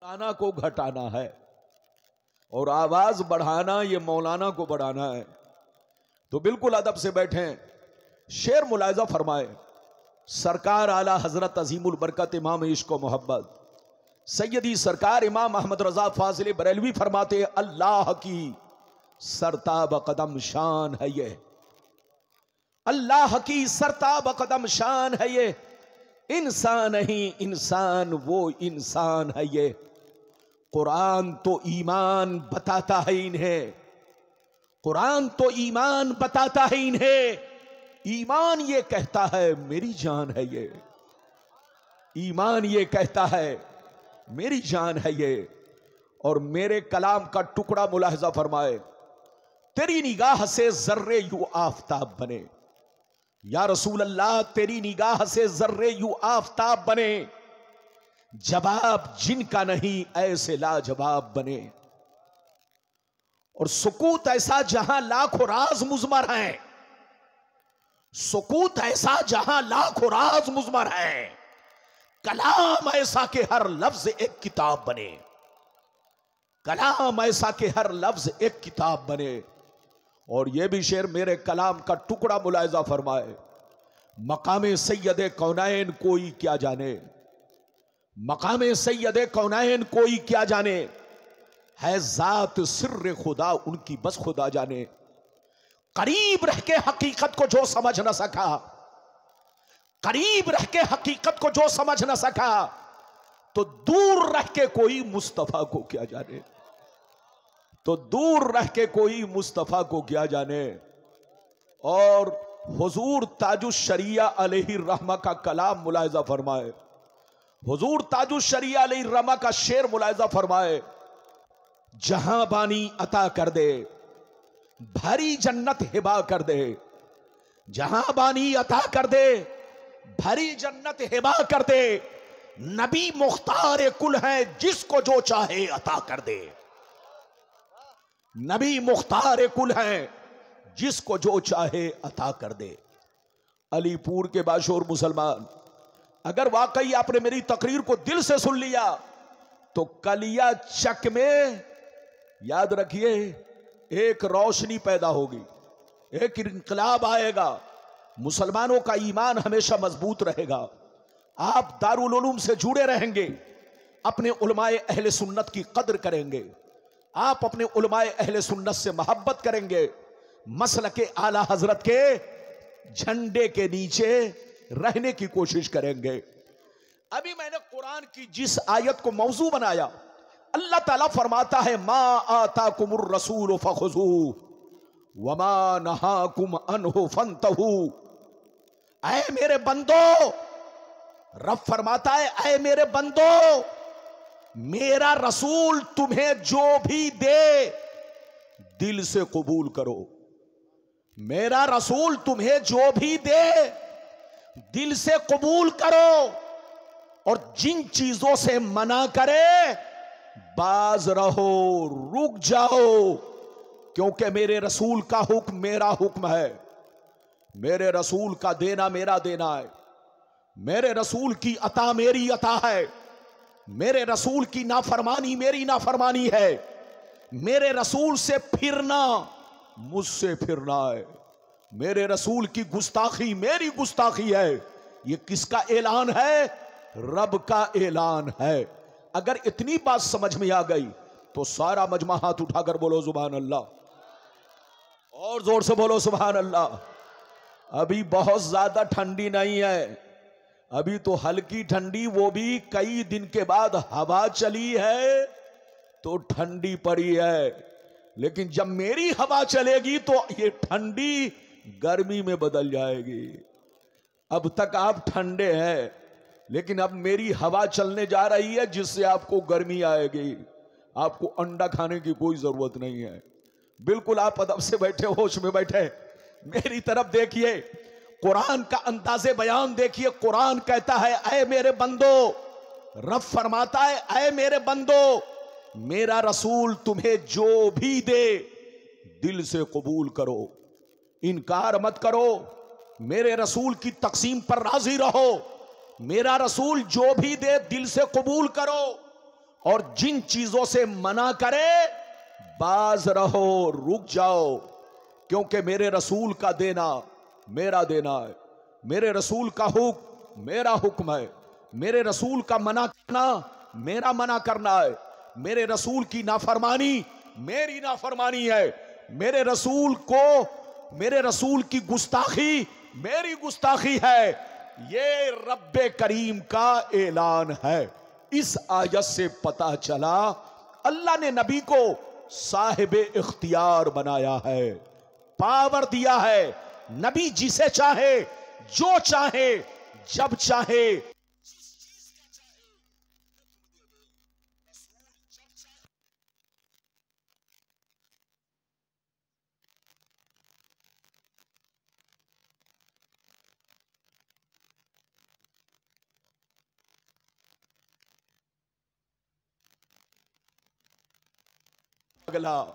मौलाना को घटाना है और आवाज बढ़ाना ये मौलाना को बढ़ाना है। तो बिल्कुल अदब से बैठे, शेर मुलायजा फरमाए। सरकार आला हजरत अजीमुल बरकत इमाम इश्क व मोहब्बत सैयदी सरकार इमाम अहमद रजा फाजिल बरेलवी फरमाते, अल्लाह की सरताब कदम शान है ये, अल्लाह की सरताब कदम शान है ये, इंसान नहीं इंसान वो इंसान है ये। कुरान तो ईमान बताता है इन्हें, कुरान तो ईमान बताता है इन्हें। ईमान ये कहता है मेरी जान है ये, ईमान ये कहता है मेरी जान है ये। और मेरे कलाम का टुकड़ा मुलाहजा फरमाए, तेरी निगाह से जर्रे यू आफताब बने, या रसूल अल्लाह तेरी निगाह से जर्रे यू आफताब बने, जवाब जिनका नहीं ऐसे लाजवाब बने। और सुकूत ऐसा जहां लाखों राज मुजमर हैं, सुकूत ऐसा जहां लाखों राज मुजमर हैं, कलाम ऐसा के हर लफ्ज एक किताब बने, कलाम ऐसा के हर लफ्ज एक किताब बने। और यह भी शेर मेरे कलाम का टुकड़ा मुलायजा फरमाए, मकामे सैयदे कौनैन कोई क्या जाने, मकामे सैयदे कौनैन कोई क्या जाने, है जात सिर्र खुदा उनकी बस खुदा जाने। करीब रह के हकीकत को जो समझ न सका, करीब रह के हकीकत को जो समझ न सका, तो दूर रह के कोई मुस्तफा को क्या जाने, तो दूर रह के कोई मुस्तफा को क्या जाने। और हुजूर ताजुश शरिया अलैहि रहमा का कलाम मुलायजा फरमाए, हुजूर ताजुश शरिया अलैहि रहमा का शेर मुलायजा फरमाए, जहां बानी अता कर दे भरी जन्नत हिबा कर दे, जहां बानी अता कर दे भरी जन्नत हिबा कर दे, नबी मुख्तार कुल है जिसको जो चाहे अता कर दे, नबी मुख्तार कुल है जिसको जो चाहे अता कर दे। अलीपुर के बाशोर मुसलमान, अगर वाकई आपने मेरी तकरीर को दिल से सुन लिया तो कलिया चक में याद रखिए एक रोशनी पैदा होगी, एक इनकलाब आएगा, मुसलमानों का ईमान हमेशा मजबूत रहेगा। आप दारुल उलूम से जुड़े रहेंगे, अपने उलमाए अहले सुन्नत की कद्र करेंगे, आप अपने उलमाए अहले सुन्नत से मोहब्बत करेंगे, मसलके आला हजरत के झंडे के नीचे रहने की कोशिश करेंगे। अभी मैंने कुरान की जिस आयत को मौजू बनाया, अल्लाह ताला फरमाता है, मा आताकुमुर रसूल फखुजू वमा नहाकुम अन्हु फंतहू। ऐ मेरे बंदो, रब फरमाता है, ऐ मेरे बंदो, मेरा रसूल तुम्हें जो भी दे दिल से कबूल करो, मेरा रसूल तुम्हें जो भी दे दिल से कबूल करो, और जिन चीजों से मना करे बाज रहो, रुक जाओ, क्योंकि मेरे रसूल का हुक्म मेरा हुक्म है, मेरे रसूल का देना मेरा देना है, मेरे रसूल की अता मेरी अता है, मेरे रसूल की नाफरमानी मेरी नाफरमानी है, मेरे रसूल से फिरना मुझसे फिरना है, मेरे रसूल की गुस्ताखी मेरी गुस्ताखी है। ये किसका ऐलान है? रब का ऐलान है। अगर इतनी बात समझ में आ गई तो सारा मजमा हाथ उठाकर बोलो सुभान अल्लाह, और जोर से बोलो सुभान अल्लाह। अभी बहुत ज्यादा ठंडी नहीं है, अभी तो हल्की ठंडी, वो भी कई दिन के बाद हवा चली है तो ठंडी पड़ी है, लेकिन जब मेरी हवा चलेगी तो ये ठंडी गर्मी में बदल जाएगी। अब तक आप ठंडे हैं, लेकिन अब मेरी हवा चलने जा रही है जिससे आपको गर्मी आएगी। आपको अंडा खाने की कोई जरूरत नहीं है। बिल्कुल आप अदब से बैठे, होश में बैठे, मेरी तरफ देखिए, कुरान का अंदाज़े बयान देखिए। कुरान कहता है, ऐ मेरे बंदो, रब फरमाता है, ऐ मेरे बंदो, मेरा रसूल तुम्हें जो भी दे दिल से कबूल करो, इनकार मत करो, मेरे रसूल की तकसीम पर राजी रहो, मेरा रसूल जो भी दे दिल से कबूल करो, और जिन चीजों से मना करे बाज रहो, रुक जाओ, क्योंकि मेरे रसूल का देना मेरा देना है, मेरे रसूल का हुक्म मेरा हुक्म है, मेरे रसूल का मना करना मेरा मना करना है, मेरे रसूल की नाफरमानी मेरी नाफरमानी है, मेरे रसूल की गुस्ताखी मेरी गुस्ताखी है। ये रब्बे करीम का ऐलान है। इस आयत से पता चला अल्लाह ने नबी को साहिबे इख्तियार बनाया है, पावर दिया है। नबी जिसे चाहे, जो चाहे, जब चाहे, अगला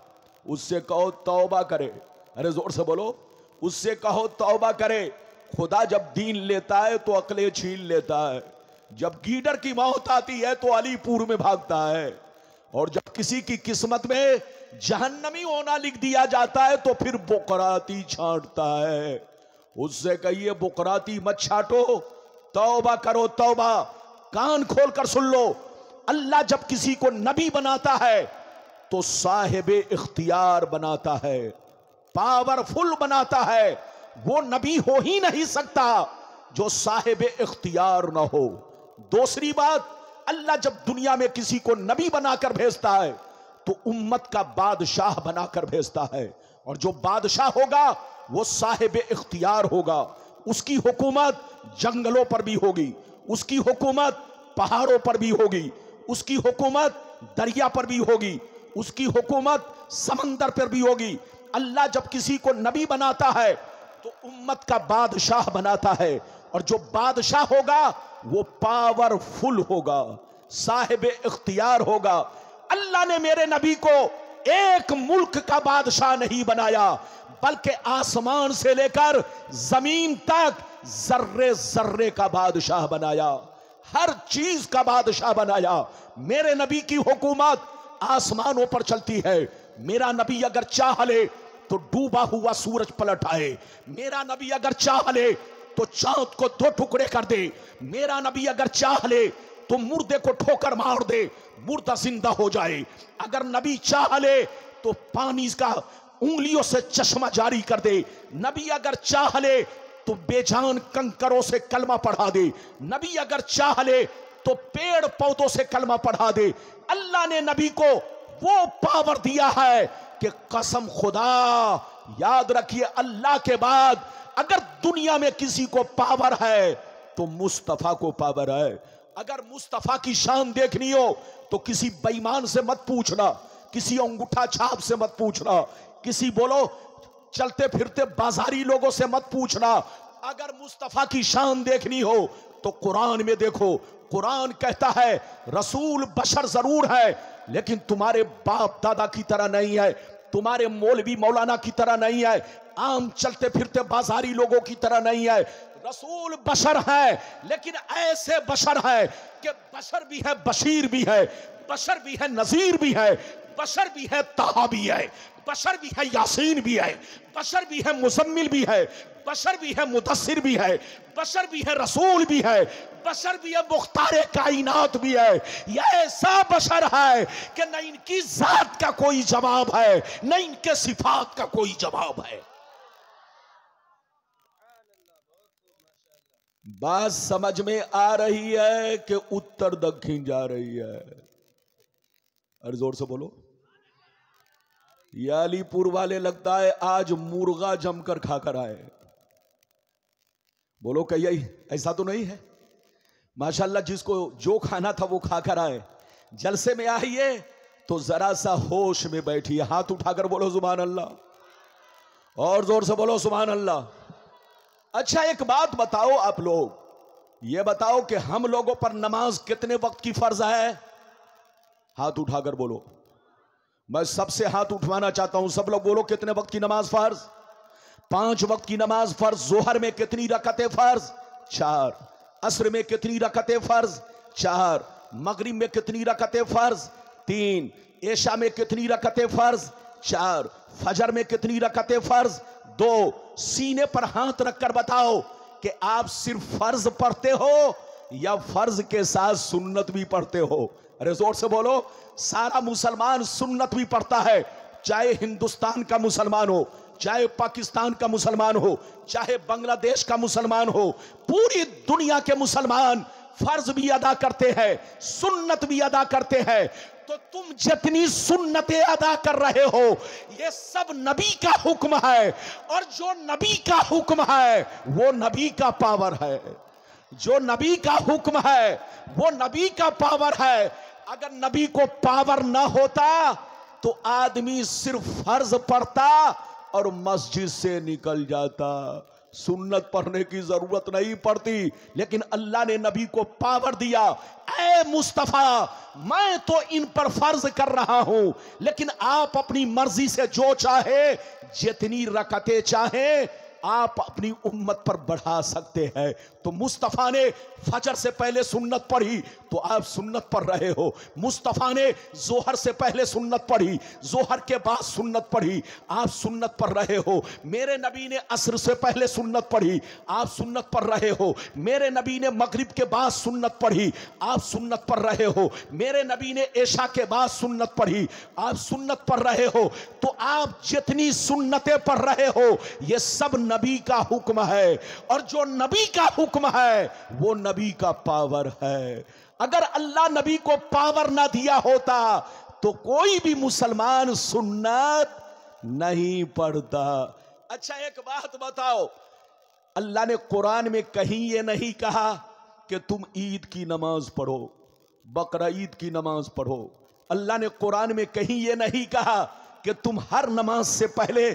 उससे कहो तौबा करे। अरे जोर से बोलो, उससे कहो तौबा करे। खुदा जब दीन लेता है तो अकले छीन लेता है। जब गीडर की मौत आती है तो अलीपुर में भागता है, और जब किसी की किस्मत में जहन्नमी होना लिख दिया जाता है तो फिर बुकराती छांटता है। उससे कहिए बुकराती मत छाटो, तौबा करो तौबा। कान खोल कर सुन लो, अल्लाह जब किसी को नबी बनाता है तो साहिबे इख्तियार बनाता है, पावरफुल बनाता है। वो नबी हो ही नहीं सकता जो साहिबे इख्तियार ना हो। दूसरी बात, अल्लाह जब दुनिया में किसी को नबी बनाकर भेजता है तो उम्मत का बादशाह बनाकर भेजता है, और जो बादशाह होगा वो साहिबे इख्तियार होगा। उसकी हुकूमत जंगलों पर भी होगी, उसकी हुकूमत पहाड़ों पर भी होगी, उसकी हुकूमत दरिया पर भी होगी, उसकी हुकूमत समंदर पर भी होगी। अल्लाह जब किसी को नबी बनाता है तो उम्मत का बादशाह बनाता है, और जो बादशाह होगा वो पावरफुल होगा, साहिब इख्तियार होगा। अल्लाह ने मेरे नबी को एक मुल्क का बादशाह नहीं बनाया, बल्कि आसमान से लेकर जमीन तक जर्रे जर्रे का बादशाह बनाया, हर चीज का बादशाह बनाया। मेरे नबी की हुकूमत आसमानों पर चलती है। मेरा नबी अगर चाह ले तो डूबा हुआ सूरज पलट आए, मेरा नबी अगर चाह ले तो चांद को दो टुकड़े कर दे, मेरा नबी अगर चाह ले तो मुर्दे को ठोकर मार दे, मुर्दा जिंदा हो जाए। अगर नबी चाह ले तो पानी का उंगलियों से चश्मा जारी कर दे, नबी अगर चाह ले तो बेजान कंकरों से कलमा पढ़ा दे, नबी अगर चाह ले तो पेड़ पौधों से कलमा पढ़ा दे। अल्लाह ने नबी को वो पावर दिया है कि कसम खुदा, याद रखिए, अल्लाह के बाद अगर दुनिया में किसी को पावर है तो मुस्तफा को पावर है। अगर मुस्तफा की शान देखनी हो तो किसी बेईमान से मत पूछना, किसी अंगूठा छाप से मत पूछना, किसी बोलो चलते फिरते बाजारी लोगों से मत पूछना। अगर मुस्तफा की शान देखनी हो तो कुरान में देखो। कुरान कहता है रसूल बशर जरूर है, लेकिन तुम्हारे बाप दादा की तरह नहीं है, तुम्हारे मौलवी मौलाना की तरह नहीं है, आम चलते फिरते बाजारी लोगों की तरह नहीं है। रसूल बशर है, लेकिन ऐसे बशर है कि बशर भी है, बशीर भी है, बशर भी है, नजीर भी है, बशर भी है, ताहा भी है, बशर भी है, यासीन भी है, बशर भी है, मुजम्मिल भी है, बशर भी है, मुदस्सिर भी है, बशर भी है, रसूल भी है, बशर भी है, मुख्तारे कायनात भी है। यह ऐसा बशर है कि न इनकी जात का कोई जवाब है, न इनके सिफात का कोई जवाब है। बात समझ में आ रही है कि उत्तर दक्षिण जा रही है? अरे जोर से बोलो। ये अलीपुर वाले लगता है आज मुर्गा जमकर खाकर आए। बोलो कहिए, ऐसा तो नहीं है? माशाल्लाह, जिसको जो खाना था वो खाकर आए। जलसे में आइए तो जरा सा होश में बैठिए, हाथ उठाकर बोलो सुभान अल्लाह, और जोर से बोलो सुभान अल्लाह। अच्छा, एक बात बताओ, आप लोग ये बताओ कि हम लोगों पर नमाज कितने वक्त की फर्ज है? हाथ उठाकर बोलो। मैं सबसे हाथ उठवाना चाहता हूं, सब लोग बोलो कितने वक्त की नमाज फर्ज? 5 वक्त की नमाज फर्ज। जोहर में कितनी रकतें फर्ज? 4। असर में कितनी रकतें फर्ज? 4। मगरिब में कितनी रकतें फर्ज? 3। ऐशा में कितनी रकतें फर्ज? 4। फजर में कितनी रकतें फर्ज? 2। सीने पर हाथ रखकर बताओ कि आप सिर्फ फर्ज पढ़ते हो या फर्ज के साथ सुन्नत भी पढ़ते हो? अरे जोर से बोलो। सारा मुसलमान सुन्नत भी पढ़ता है, चाहे हिंदुस्तान का मुसलमान हो, चाहे पाकिस्तान का मुसलमान हो, चाहे बांग्लादेश का मुसलमान हो, पूरी दुनिया के मुसलमान फर्ज भी अदा करते हैं, सुन्नत भी अदा करते हैं। तो तुम जितनी सुन्नतें अदा कर रहे हो ये सब नबी का हुक्म है, और जो नबी का हुक्म है वो नबी का पावर है। जो नबी का हुक्म है वो नबी का पावर है। अगर नबी को पावर ना होता तो आदमी सिर्फ फर्ज पढ़ता और मस्जिद से निकल जाता, सुन्नत पढ़ने की जरूरत नहीं पड़ती। लेकिन अल्लाह ने नबी को पावर दिया। ऐ मुस्तफा, मैं तो इन पर फर्ज कर रहा हूं, लेकिन आप अपनी मर्जी से जो चाहे, जितनी रकतें चाहे, आप अपनी उम्मत पर बढ़ा सकते हैं। तो मुस्तफा ने फजर से पहले सुन्नत पढ़ी तो आप सुन्नत पढ़ रहे हो। मुस्तफा ने जोहर से पहले सुन्नत पढ़ी, जोहर के बाद सुन्नत पढ़ी, आप सुन्नत पढ़ रहे हो। मेरे नबी ने असर से पहले सुन्नत पढ़ी, आप सुन्नत पढ़ रहे हो। मेरे नबी ने मगरिब के बाद सुन्नत पढ़ी, आप सुन्नत पढ़ रहे हो। मेरे नबी ने ऐशा के बाद सुन्नत पढ़ी, आप सुन्नत पढ़ रहे हो। तो आप जितनी सुन्नतें पढ़ रहे हो ये सब नबी का हुक्म है, और जो नबी का हुक्म है वो नबी का पावर है। अगर अल्लाह नबी को पावर ना दिया होता तो कोई भी मुसलमान सुन्नत नहीं पढ़ता। अच्छा एक बात बताओ, अल्लाह ने कुरान में कहीं ये नहीं कहा कि तुम ईद की नमाज पढ़ो, बकरा ईद की नमाज पढ़ो। अल्लाह ने कुरान में कहीं ये नहीं कहा कि तुम हर नमाज से पहले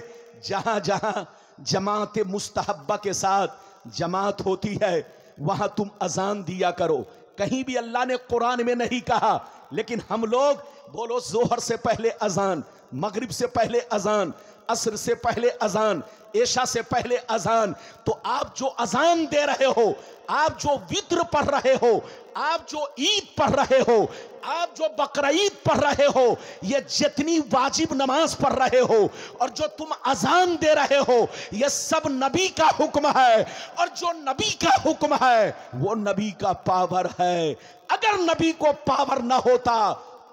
जहां जहां जमात मुस्तहब्बा के साथ जमात होती है वहां तुम अजान दिया करो। कहीं भी अल्लाह ने कुरान में नहीं कहा। लेकिन हम लोग बोलो, जोहर से पहले अजान, मगरिब से पहले अजान, असर से पहले अजान, ऐशा से पहले अजान। तो आप जो अजान दे रहे हो, आप जो वित्र पढ़ रहे हो, आप जो ईद पढ़ रहे हो, आप जो बकरा ईद पढ़ रहे हो, ये जितनी वाजिब नमाज पढ़ रहे हो और जो तुम अजान दे रहे हो, ये सब नबी का हुक्म है। और जो नबी का हुक्म है वो नबी का पावर है। अगर नबी को पावर ना होता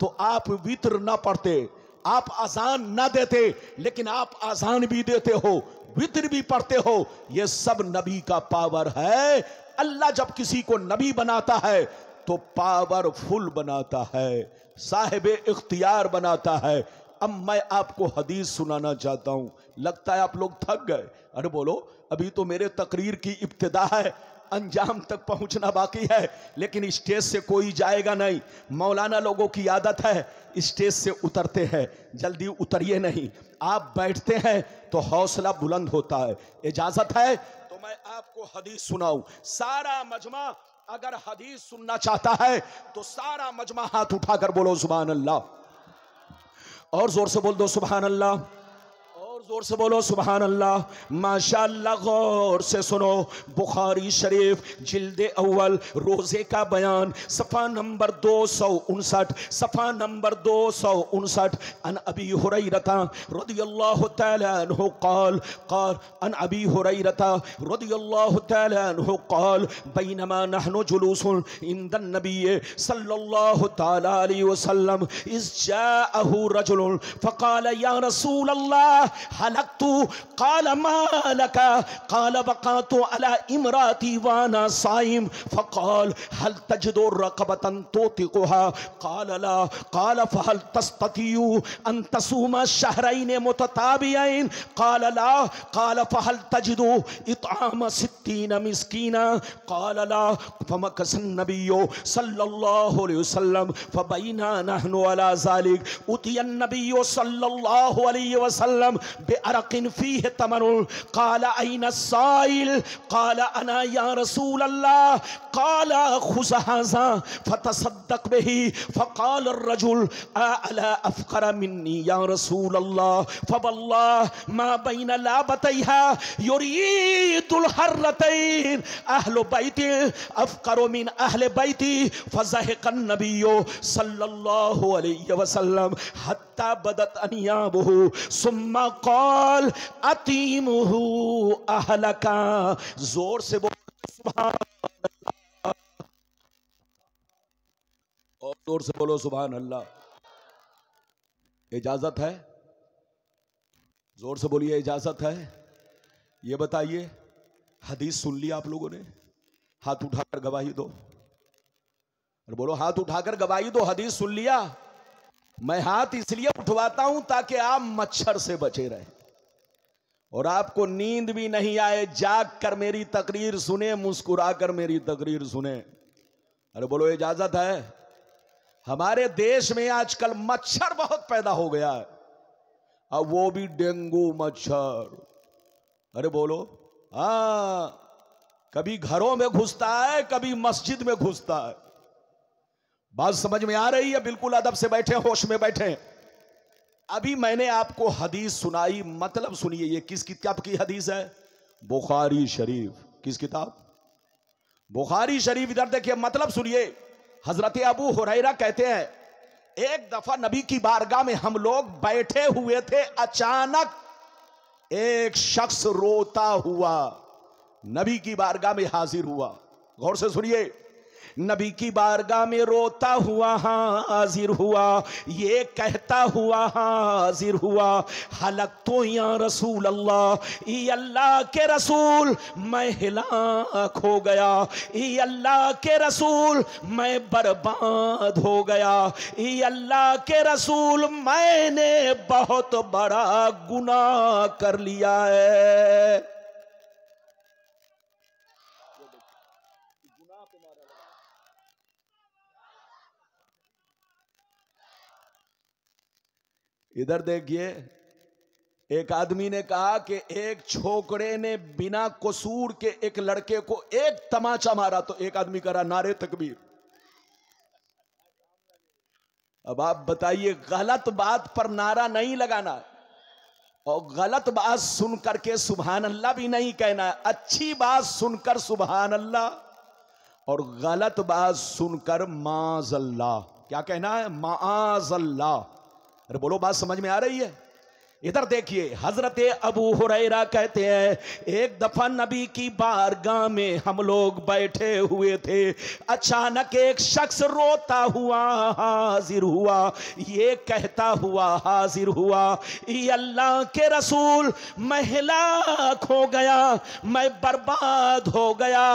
तो आप वित्र ना पढ़ते, आप अजान ना देते, लेकिन आप अजान भी देते हो, वित्र भी पढ़ते हो। ये सब नबी का पावर है। अल्लाह जब किसी को नबी बनाता है तो पावरफुल बनाता है, साहिब इख्तियार बनाता है। अब मैं आपको हदीस सुनाना चाहता हूं। लगता है आप लोग थक गए। अरे बोलो, अभी तो मेरे तकरीर की इब्तिदा है, अंजाम तक पहुंचना बाकी है। लेकिन स्टेज से कोई जाएगा नहीं। मौलाना लोगों की आदत है स्टेज से उतरते हैं, जल्दी उतरिए नहीं। आप बैठते हैं तो हौसला बुलंद होता है। इजाजत है तो मैं आपको हदीस सुनाऊं। सारा मजमा अगर हदीस सुनना चाहता है तो सारा मजमा हाथ उठाकर बोलो सुभान अल्लाह, और जोर से बोल दो सुभान अल्लाह, जोर से बोलो सुभान अल्लाह। माशाअल्लाह, गौर से सुनो। बुखारी शरीफ जिल्दे अव्वल रोजे का बयान सफ़ा नंबर 259, सफ़ा नंबर 259। अन अबी हुरैरता रदियल्लाहु तआला अन्हु क़ाल अन अबी हुरैरता रदियल्लाहु तआला अन्हु क़ाल बैनमा नहनु जुलूसुन इंदन नबी सल्लल्लाहु तआला अलैहि वसल्लम इज़ जाअहु रजुलुन फ़क़ाल या रसूल अल्लाह हलकतु क़ाल मा लका क़ाल वक़अतु अला इमराती वाना साइम फ़क़ाल हल तजिदु रक़बतन तुतिक़ुहा क़ाल ला क़ाल फ़हल तस्ततियु अन तसूमा शहरैन मुतताबियैन क़ाल ला क़ाल फ़हल तजिदु इत्आम सित्तीन मिस्कीना क़ाल ला फ़मकसन नबिय्यु सल्लल्लाहु अलैहि वसल्लम फ़बैना नहनु अला ज़ालिक उतियन नबिय्यु सल्लल्लाहु अलैहि वसल्लम बिअरकिन फीह तमरुल क़ाला अयना साइल क़ाला अना या रसूल अल्लाह क़ाला खुज़ हाज़ा फतसद्दक़ बिही फ़क़ाल अर्रजुल अला अफ़क़र मिन्नी या रसूल अल्लाह फ़वल्लाहि मा बैन लाबतैहा युरीदुल हर्रतैन अहलु बैती अफ़क़र मिन अहले बैती फ़ज़हिक़न नबिय्यु सल्लल्लाहु अलैहि वसल्लम हत्ता बदत अनियाबुहु सुम्मा क़ाल अतीमुहु अहलका। जोर से बोलो सुभान अल्लाह, और जोर से बोलो सुभान अल्लाह। इजाजत है? जोर से बोलिए इजाजत है। ये बताइए हदीस सुन लिया आप लोगों ने? हाथ उठाकर गवाही दो, और बोलो हाथ उठाकर गवाही दो, हदीस सुन लिया? मैं हाथ इसलिए उठवाता हूं ताकि आप मच्छर से बचे रहें और आपको नींद भी नहीं आए, जाग कर मेरी तकरीर सुने, मुस्कुरा कर मेरी तकरीर सुने। अरे बोलो इजाजत है? हमारे देश में आजकल मच्छर बहुत पैदा हो गया है, अब वो भी डेंगू मच्छर। अरे बोलो, हाँ, कभी घरों में घुसता है, कभी मस्जिद में घुसता है। बात समझ में आ रही है? बिल्कुल अदब से बैठे, होश में बैठे। अभी मैंने आपको हदीस सुनाई, मतलब सुनिए। ये किस किताब की हदीस है? बुखारी शरीफ। किस किताब? बुखारी शरीफ। इधर देखिए, मतलब सुनिए। हजरत अबू हुरैरा कहते हैं, एक दफा नबी की बारगाह में हम लोग बैठे हुए थे, अचानक एक शख्स रोता हुआ नबी की बारगाह में हाजिर हुआ। गौर से सुनिए, नबी की बारगाह में रोता हुआ हाजिर हुआ, ये कहता हुआ हाजिर हुआ, हलक तो या रसूल अल्लाह, ई अल्लाह के रसूल मैं हिलाक हो गया, ई अल्लाह के रसूल मैं बर्बाद हो गया, ई अल्लाह के रसूल मैंने बहुत बड़ा गुनाह कर लिया है। इधर देखिए, एक आदमी ने कहा कि एक छोकरे ने बिना कसूर के एक लड़के को एक तमाचा मारा, तो एक आदमी करा नारे तकबीर। अब आप बताइए, गलत बात पर नारा नहीं लगाना और गलत बात सुन करके सुभान अल्लाह भी नहीं कहना है। अच्छी बात सुनकर सुभान अल्लाह और गलत बात सुनकर माज़ल्लाह क्या कहना है? माज़ल्लाह। अरे बोलो, बात समझ में आ रही है? इधर देखिए, हजरत अबू हुरैरा कहते हैं, एक दफा नबी की बारगाह में हम लोग बैठे हुए थे, अचानक एक शख्स रोता हुआ हाजिर हुआ, ये कहता हुआ हाजिर हुआ, ई अल्लाह के रसूल मैं हिलाक हो गया, मैं बर्बाद हो गया,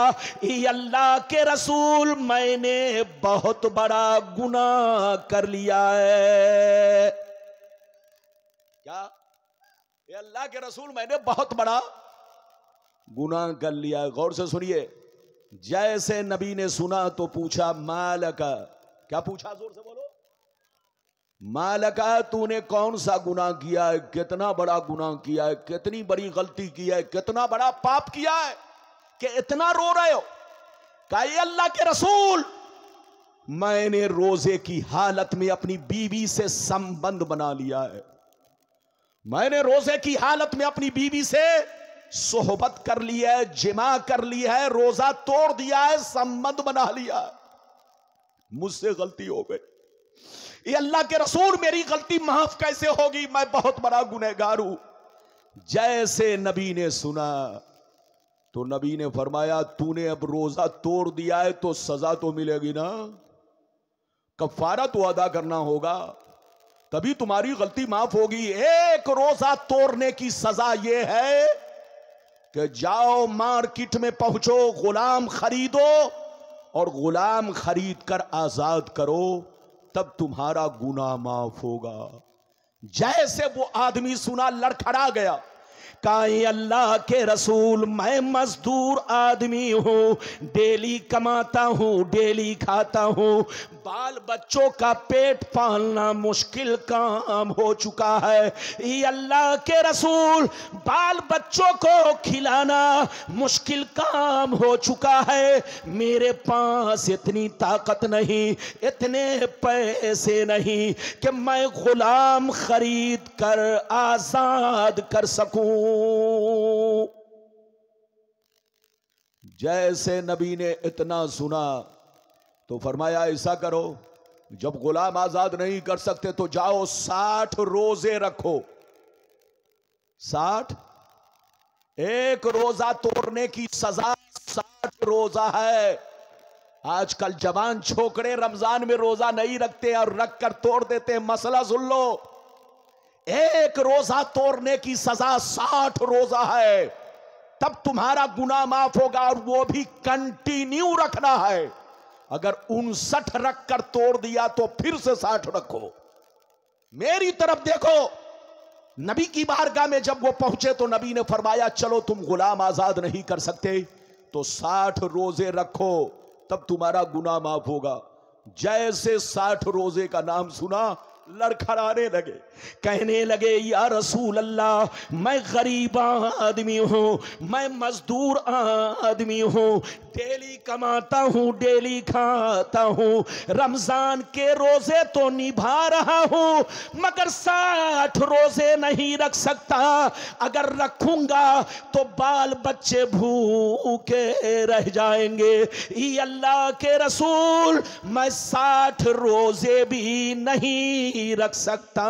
ई अल्लाह के रसूल मैंने बहुत बड़ा गुनाह कर लिया है। क्या? ये अल्लाह के रसूल मैंने बहुत बड़ा गुनाह कर लिया है। गौर से सुनिए। जैसे नबी ने सुना तो पूछा, मालका, क्या पूछा? जोर से बोलो। मालका, तूने कौन सा गुनाह किया है? कितना बड़ा गुनाह किया है? कितनी बड़ी गलती की है? कितना बड़ा पाप किया है कि इतना रो रहे हो? कहा, ये अल्लाह के रसूल मैंने रोजे की हालत में अपनी बीवी से संबंध बना लिया है, मैंने रोजे की हालत में अपनी बीवी से सोहबत कर ली है, जिमा कर ली है, रोजा तोड़ दिया है, संबंध बना लिया है, मुझसे गलती हो गई। ये अल्लाह के रसूल मेरी गलती माफ कैसे होगी? मैं बहुत बड़ा गुनहगार हूं। जैसे नबी ने सुना तो नबी ने फरमाया, तूने अब रोजा तोड़ दिया है तो सजा तो मिलेगी ना, कफारा तो अदा करना होगा, तभी तुम्हारी गलती माफ होगी। एक रोजा तोड़ने की सजा यह है कि जाओ मार्केट में पहुंचो, गुलाम खरीदो और गुलाम खरीद कर आजाद करो, तब तुम्हारा गुनाह माफ होगा। जैसे वो आदमी सुना, लड़खड़ा गया, काहे अल्लाह के रसूल मैं मजदूर आदमी हूँ, डेली कमाता हूँ, डेली खाता हूँ, बाल बच्चों का पेट पालना मुश्किल काम हो चुका है। ये अल्लाह के रसूल बाल बच्चों को खिलाना मुश्किल काम हो चुका है। मेरे पास इतनी ताकत नहीं, इतने पैसे नहीं कि मैं गुलाम खरीद कर आजाद कर सकूं। जैसे नबी ने इतना सुना तो फरमाया ऐसा करो, जब गुलाम आजाद नहीं कर सकते तो जाओ 60 रोजे रखो। 60, एक रोजा तोड़ने की सजा 60 रोजा है। आजकल जवान छोकरे रमजान में रोजा नहीं रखते और रख कर तोड़ देते हैं। मसला सुन लो, एक रोजा तोड़ने की सजा 60 रोजा है, तब तुम्हारा गुनाह माफ होगा, और वो भी कंटिन्यू रखना है। अगर 59 रख कर तोड़ दिया तो फिर से 60 रखो। मेरी तरफ देखो, नबी की बारगाह में जब वो पहुंचे तो नबी ने फरमाया चलो तुम गुलाम आजाद नहीं कर सकते तो 60 रोजे रखो, तब तुम्हारा गुनाह माफ होगा। जैसे 60 रोजे का नाम सुना लड़खड़ाने लगे, कहने लगे या रसूल अल्लाह मैं गरीब आदमी हूँ, मैं मजदूर आदमी हूँ, डेली कमाता हूँ, डेली खाता हूँ, रमजान के रोजे तो निभा रहा हूँ मगर 60 रोजे नहीं रख सकता। अगर रखूंगा तो बाल बच्चे भूखे रह जाएंगे। ये अल्लाह के रसूल मैं 60 रोजे भी नहीं रख सकता।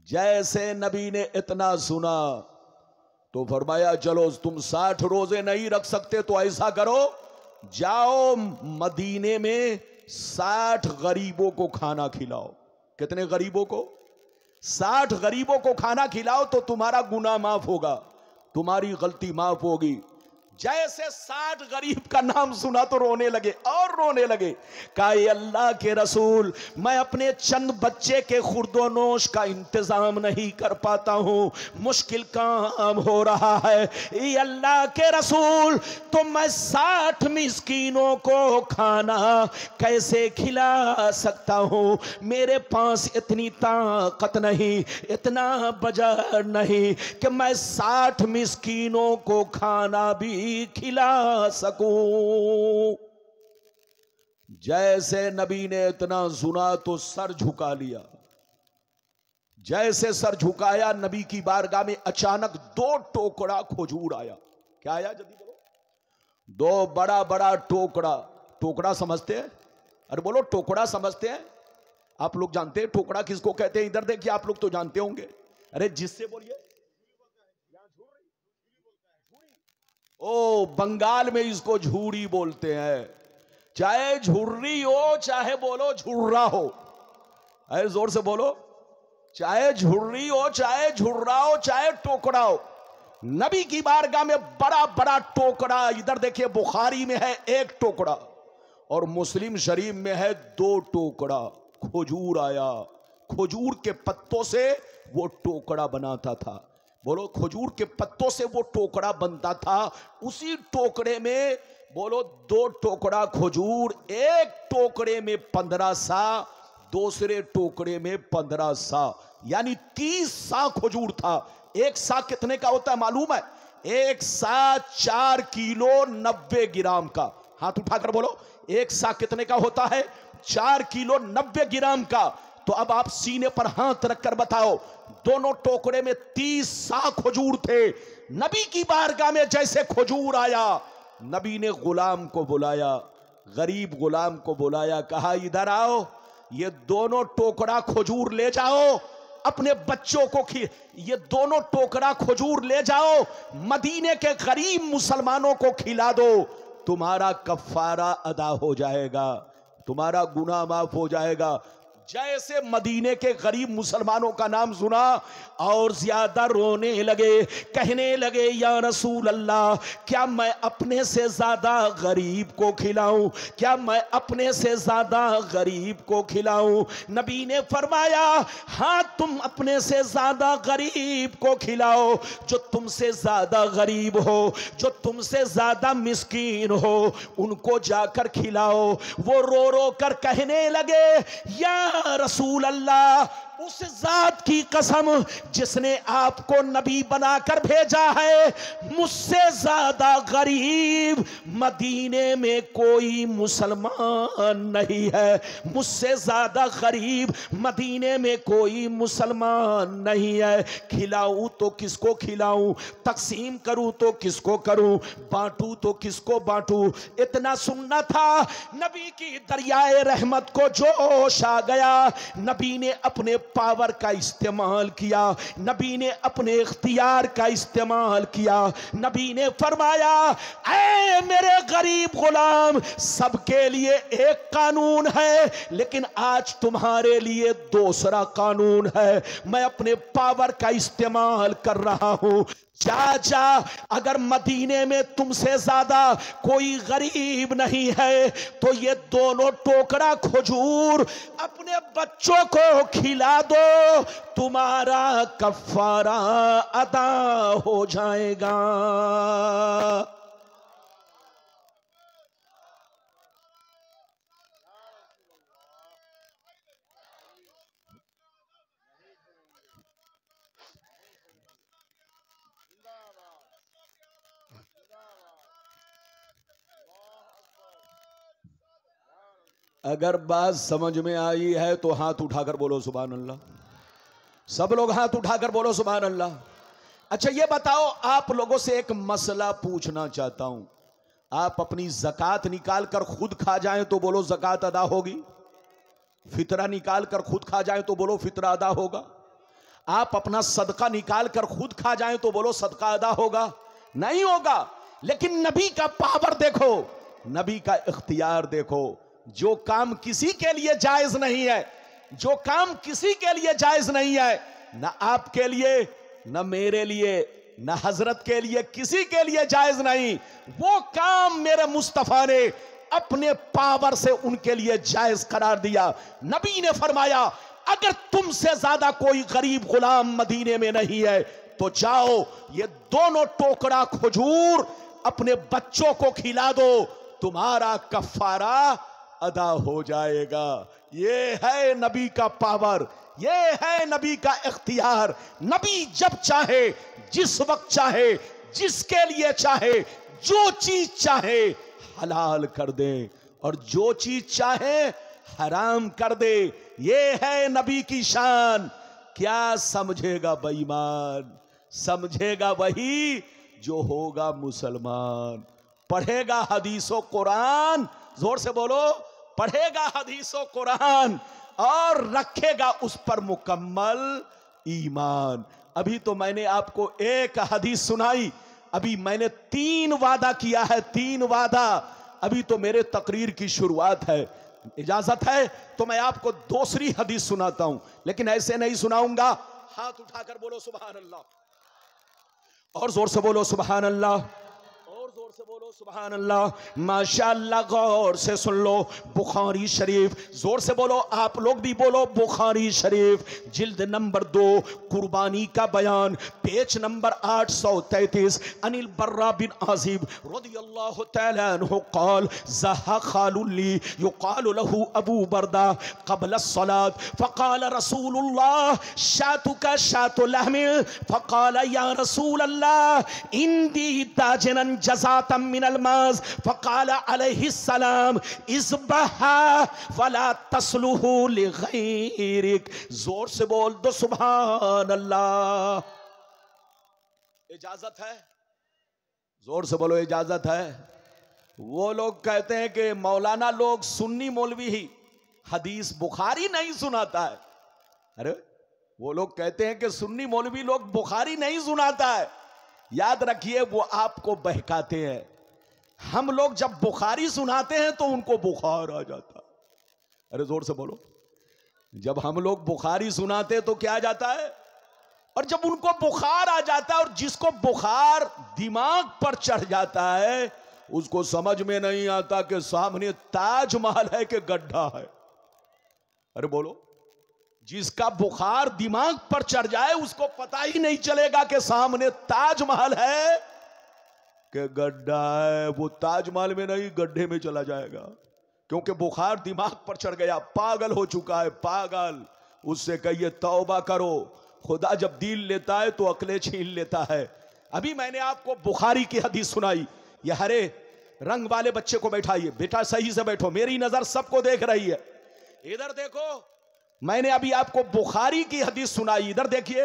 जैसे नबी ने इतना सुना तो फरमाया चलो तुम 60 रोजे नहीं रख सकते तो ऐसा करो, जाओ मदीने में 60 गरीबों को खाना खिलाओ। कितने गरीबों को? 60 गरीबों को खाना खिलाओ तो तुम्हारा गुनाह माफ होगा, तुम्हारी गलती माफ होगी। जैसे 60 गरीब का नाम सुना तो रोने लगे और रोने लगे। कहा अल्लाह के रसूल मैं अपने चंद बच्चे के खुर्दोनोश का इंतजाम नहीं कर पाता हूँ, मुश्किल काम हो रहा है। ये अल्लाह के रसूल तो मैं 60 मिस्कीनों को खाना कैसे खिला सकता हूँ? मेरे पास इतनी ताकत नहीं, इतना बजट नहीं कि मैं 60 मिस्कीनों को खाना भी खिला सकूं। जैसे नबी ने इतना सुना तो सर झुका लिया। जैसे सर झुकाया नबी की बारगाह में अचानक 2 टोकरा खजूर आया। क्या आया जल्दी बोलो? 2 बड़ा बड़ा टोकरा। टोकरा समझते हैं? अरे बोलो टोकरा समझते हैं? आप लोग जानते हैं टोकरा किसको कहते हैं? इधर देखिए, आप लोग तो जानते होंगे। अरे जिससे बोलिए। ओ बंगाल में इसको झूरी बोलते हैं। चाहे झुर्री हो चाहे बोलो झुर्रा हो, अरे जोर से बोलो, चाहे झुर्री हो चाहे झुर्रा हो चाहे टोकरा हो। नबी की बारगाह में बड़ा बड़ा टोकरा, इधर देखिए बुखारी में है 1 टोकरा और मुस्लिम शरीफ में है 2 टोकरा खजूर आया। खजूर के पत्तों से वो टोकरा बनाता था। बोलो खजूर के पत्तों से वो टोकरा बनता था। उसी टोकरे में बोलो 2 टोकरा खजूर, एक टोकरे में 15 सा, दूसरे टोकरे में 15 सा, यानी 30 सा खजूर था। एक सा कितने का होता है मालूम है? एक सा 4 किलो 90 ग्राम का। हाथ उठाकर बोलो, एक सा कितने का होता है? 4 किलो 90 ग्राम का। तो अब आप सीने पर हाथ रखकर बताओ, दोनों टोकरे में 30 सा खजूर थे। नबी की बारगाह में जैसे खजूर आया, नबी ने गुलाम को बुलाया, गरीब गुलाम को बुलाया, कहा इधर आओ, ये दोनों टोकरा खजूर ले जाओ, अपने बच्चों को ये दोनों टोकरा खजूर ले जाओ, मदीने के गरीब मुसलमानों को खिला दो, तुम्हारा कफारा अदा हो जाएगा, तुम्हारा गुनाह माफ हो जाएगा। जैसे मदीने के गरीब मुसलमानों का नाम सुना और ज्यादा रोने लगे, कहने लगे या रसूल अल्लाह, क्या मैं अपने से ज्यादा गरीब को खिलाऊं, क्या मैं अपने से ज्यादा गरीब को खिलाऊं? नबी ने फरमाया हाँ, तुम अपने से ज्यादा गरीब को खिलाओ, जो तुमसे ज्यादा गरीब हो, जो तुमसे ज्यादा मिस्कीन हो, उनको जाकर खिलाओ। वो रो रो कर कहने लगे या रसूल अल्लाह, उस जात की कसम जिसने आपको नबी बनाकर भेजा है, मुझसे ज्यादा गरीब मदीने में कोई मुसलमान नहीं है, मुझसे ज्यादा गरीब मदीने में कोई मुसलमान नहीं है। खिलाऊं तो किसको खिलाऊं, तकसीम करूं तो किसको करूं, बांटूं तो किसको बांटूं? इतना सुनना था, नबी की दरियाए रहमत को जोश आ गया। नबी ने अपने पावर का इस्तेमाल किया, नबी ने अपने इख्तियार का इस्तेमाल किया। नबी ने फरमाया ऐ मेरे गरीब गुलाम, सबके लिए एक कानून है, लेकिन आज तुम्हारे लिए दूसरा कानून है। मैं अपने पावर का इस्तेमाल कर रहा हूं। जा जा, अगर मदीने में तुमसे ज्यादा कोई गरीब नहीं है तो ये दोनों टोकरा खजूर अपने बच्चों को खिला दो, तुम्हारा कफारा अदा हो जाएगा। अगर बात समझ में आई है तो हाथ उठाकर बोलो सुभान अल्लाह। सब लोग हाथ उठाकर बोलो सुभान अल्लाह। अच्छा ये बताओ, आप लोगों से एक मसला पूछना चाहता हूं। आप अपनी ज़कात निकाल कर खुद खा जाएं तो बोलो ज़कात अदा होगी, फितरा निकाल कर खुद खा जाएं तो बोलो फितरा अदा होगा। आप अपना सदका निकाल कर खुद खा जाएं तो बोलो सदका अदा होगा, नहीं होगा। लेकिन नबी का पावर देखो, नबी का इख्तियार देखो। जो काम किसी के लिए जायज नहीं है, जो काम किसी के लिए जायज नहीं है, ना आपके लिए, ना मेरे लिए, ना हजरत के लिए, किसी के लिए जायज नहीं, वो काम मेरे मुस्तफा ने अपने पावर से उनके लिए जायज करार दिया। नबी ने फरमाया अगर तुमसे ज्यादा कोई गरीब गुलाम मदीने में नहीं है तो जाओ, ये दोनों टोकरा खजूर अपने बच्चों को खिला दो, तुम्हारा कफारा अदा हो जाएगा। ये है नबी का पावर, ये है नबी का इख्तियार। नबी जब चाहे, जिस वक्त चाहे, जिसके लिए चाहे, जो चीज चाहे हलाल कर दे और जो चीज चाहे हराम कर दे। ये है नबी की शान। क्या समझेगा बेईमान? समझेगा वही जो होगा मुसलमान, पढ़ेगा हदीसो कुरान, जोर से बोलो, पढ़ेगा हदीसो कुरान और रखेगा उस पर मुकम्मल ईमान। अभी तो मैंने आपको एक हदीस सुनाई, अभी मैंने 3 वादा किया है, 3 वादा। अभी तो मेरे तकरीर की शुरुआत है। इजाजत है तो मैं आपको दूसरी हदीस सुनाता हूं, लेकिन ऐसे नहीं सुनाऊंगा। हाथ उठाकर बोलो सुभान अल्लाह, और जोर से बोलो सुभान अल्लाह, और जोर से बोलो सुभान अल्लाह। माशाअल्लाह, गौर से सुन लो, बुखारी शरीफ, जोर से बोलो, आप लोग भी बोलो बुखारी शरीफ, जिल्द नंबर 2, कुर्बानी का बयान, पेज नंबर 833। अनिल बर्रा बिन आजिब रदियल्लाहु तआला अन्हु क़ाल ज़हा ख़ालुल्ली युक़ालु लहू अबू बरदा क़ब्ल अस्सलात फ़क़ाल रसूलुल्लाह शातुका शातु लहमी फ़क़ाल या रसूल अल्लाह इंदी ताजनन जज़ातम मिनल माज़ फ़क़ाल अलैहिस्सलाम इज़बहा वला तस्लुहु लिग़ैरिक। जोर से बोल दो सुभान अल्लाह। इजाजत है? जोर से बोलो इजाजत है। वो लोग कहते हैं कि मौलाना लोग, सुन्नी मौलवी ही हदीस बुखारी नहीं सुनाता है। अरे वो लोग कहते हैं कि सुन्नी मौलवी लोग बुखारी नहीं सुनाता है। याद रखिए, वो आपको बहकाते हैं। हम लोग जब बुखारी सुनाते हैं तो उनको बुखार आ जाता है। अरे जोर से बोलो। जब हम लोग बुखारी सुनाते तो क्या जाता है, और जब उनको बुखार आ जाता है, और जिसको बुखार दिमाग पर चढ़ जाता है उसको समझ में नहीं आता कि सामने ताजमहल है कि गड्ढा है। अरे बोलो, जिसका बुखार दिमाग पर चढ़ जाए उसको पता ही नहीं चलेगा कि सामने ताजमहल है कि गड्ढा है। वो ताजमहल में नहीं, गड्ढे में चला जाएगा, क्योंकि बुखार दिमाग पर चढ़ गया, पागल हो चुका है, पागल। उससे कहिए तौबा करो, खुदा जब दिल लेता है तो अकले छीन लेता है। अभी मैंने आपको बुखारी की हदीस सुनाई। ये हरे रंग वाले बच्चे को बैठाइए, बेटा सही से बैठो, मेरी नजर सबको देख रही है। इधर देखो, मैंने अभी आपको बुखारी की हदीस सुनाई, इधर देखिए।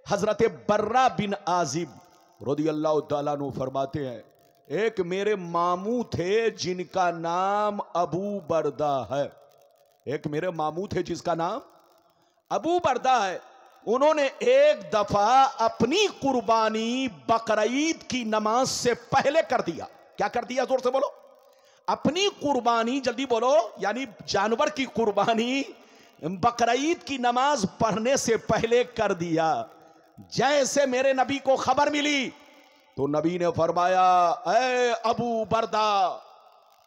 हजरत बर्रा बिन आजिब रदियल्लाहु ताला अन्हु फरमाते हैं, एक मेरे मामू थे जिनका नाम अबू बरदा है। एक मेरे मामू थे जिसका नाम अबू बरदा है। उन्होंने एक दफा अपनी कुर्बानी बकरीद की नमाज से पहले कर दिया। क्या कर दिया, जोर से बोलो। अपनी कुर्बानी, जल्दी बोलो, यानी जानवर की कुर्बानी बकरीद की नमाज पढ़ने से पहले कर दिया। जैसे मेरे नबी को खबर मिली तो नबी ने फरमाया, ऐ अबू बरदा,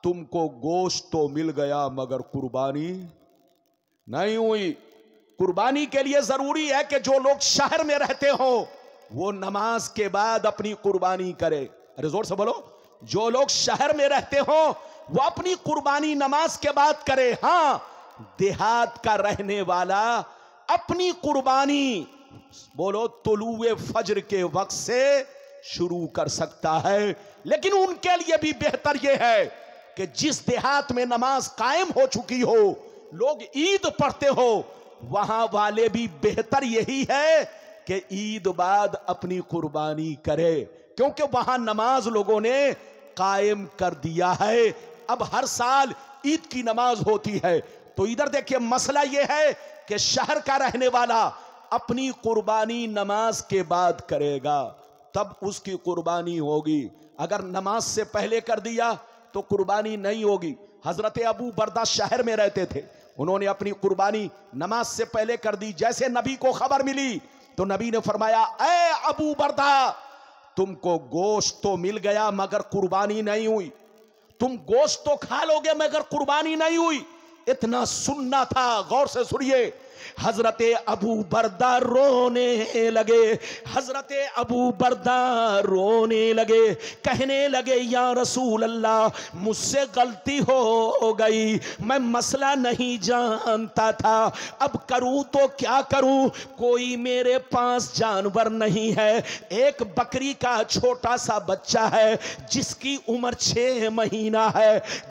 तुमको गोश्त तो मिल गया मगर कुर्बानी नहीं हुई। कुर्बानी के लिए जरूरी है कि जो लोग शहर में रहते हो वो नमाज के बाद अपनी कुर्बानी करे। अरे जोर से बोलो, जो लोग शहर में रहते हो वो अपनी कुर्बानी नमाज के बाद करे। हाँ, देहात का रहने वाला अपनी कुर्बानी बोलो तुलुए फज्र के वक्त से शुरू कर सकता है। लेकिन उनके लिए भी बेहतर यह है कि जिस देहात में नमाज कायम हो चुकी हो, लोग ईद पढ़ते हो, वहां वाले भी बेहतर यही है कि ईद बाद अपनी कुर्बानी करे, क्योंकि वहां नमाज लोगों ने कायम कर दिया है। अब हर साल ईद की नमाज होती है। तो इधर देखिए, मसला यह है कि शहर का रहने वाला अपनी कुर्बानी नमाज के बाद करेगा, तब उसकी कुर्बानी होगी। अगर नमाज से पहले कर दिया तो कुर्बानी नहीं होगी। हजरत अबू बरदा शहर में रहते थे, उन्होंने अपनी कुर्बानी नमाज से पहले कर दी। जैसे नबी को खबर मिली तो नबी ने फरमाया, ऐ अबू बरदा, तुमको गोश्त तो मिल गया मगर कुर्बानी नहीं हुई। तुम गोश्त तो खा लोगे मगर कुर्बानी नहीं हुई। इतना सुनना था, गौर से सुनिए। हजरत अबू बरदा रोने लगे, हजरत अबू बरदा रोने लगे, कहने लगे, या रसूल अल्लाह, मुझसे गलती हो गई, मैं मसला नहीं जानता था, अब करूं तो क्या करूं, कोई मेरे पास जानवर नहीं है, एक बकरी का छोटा सा बच्चा है जिसकी उम्र 6 महीना है,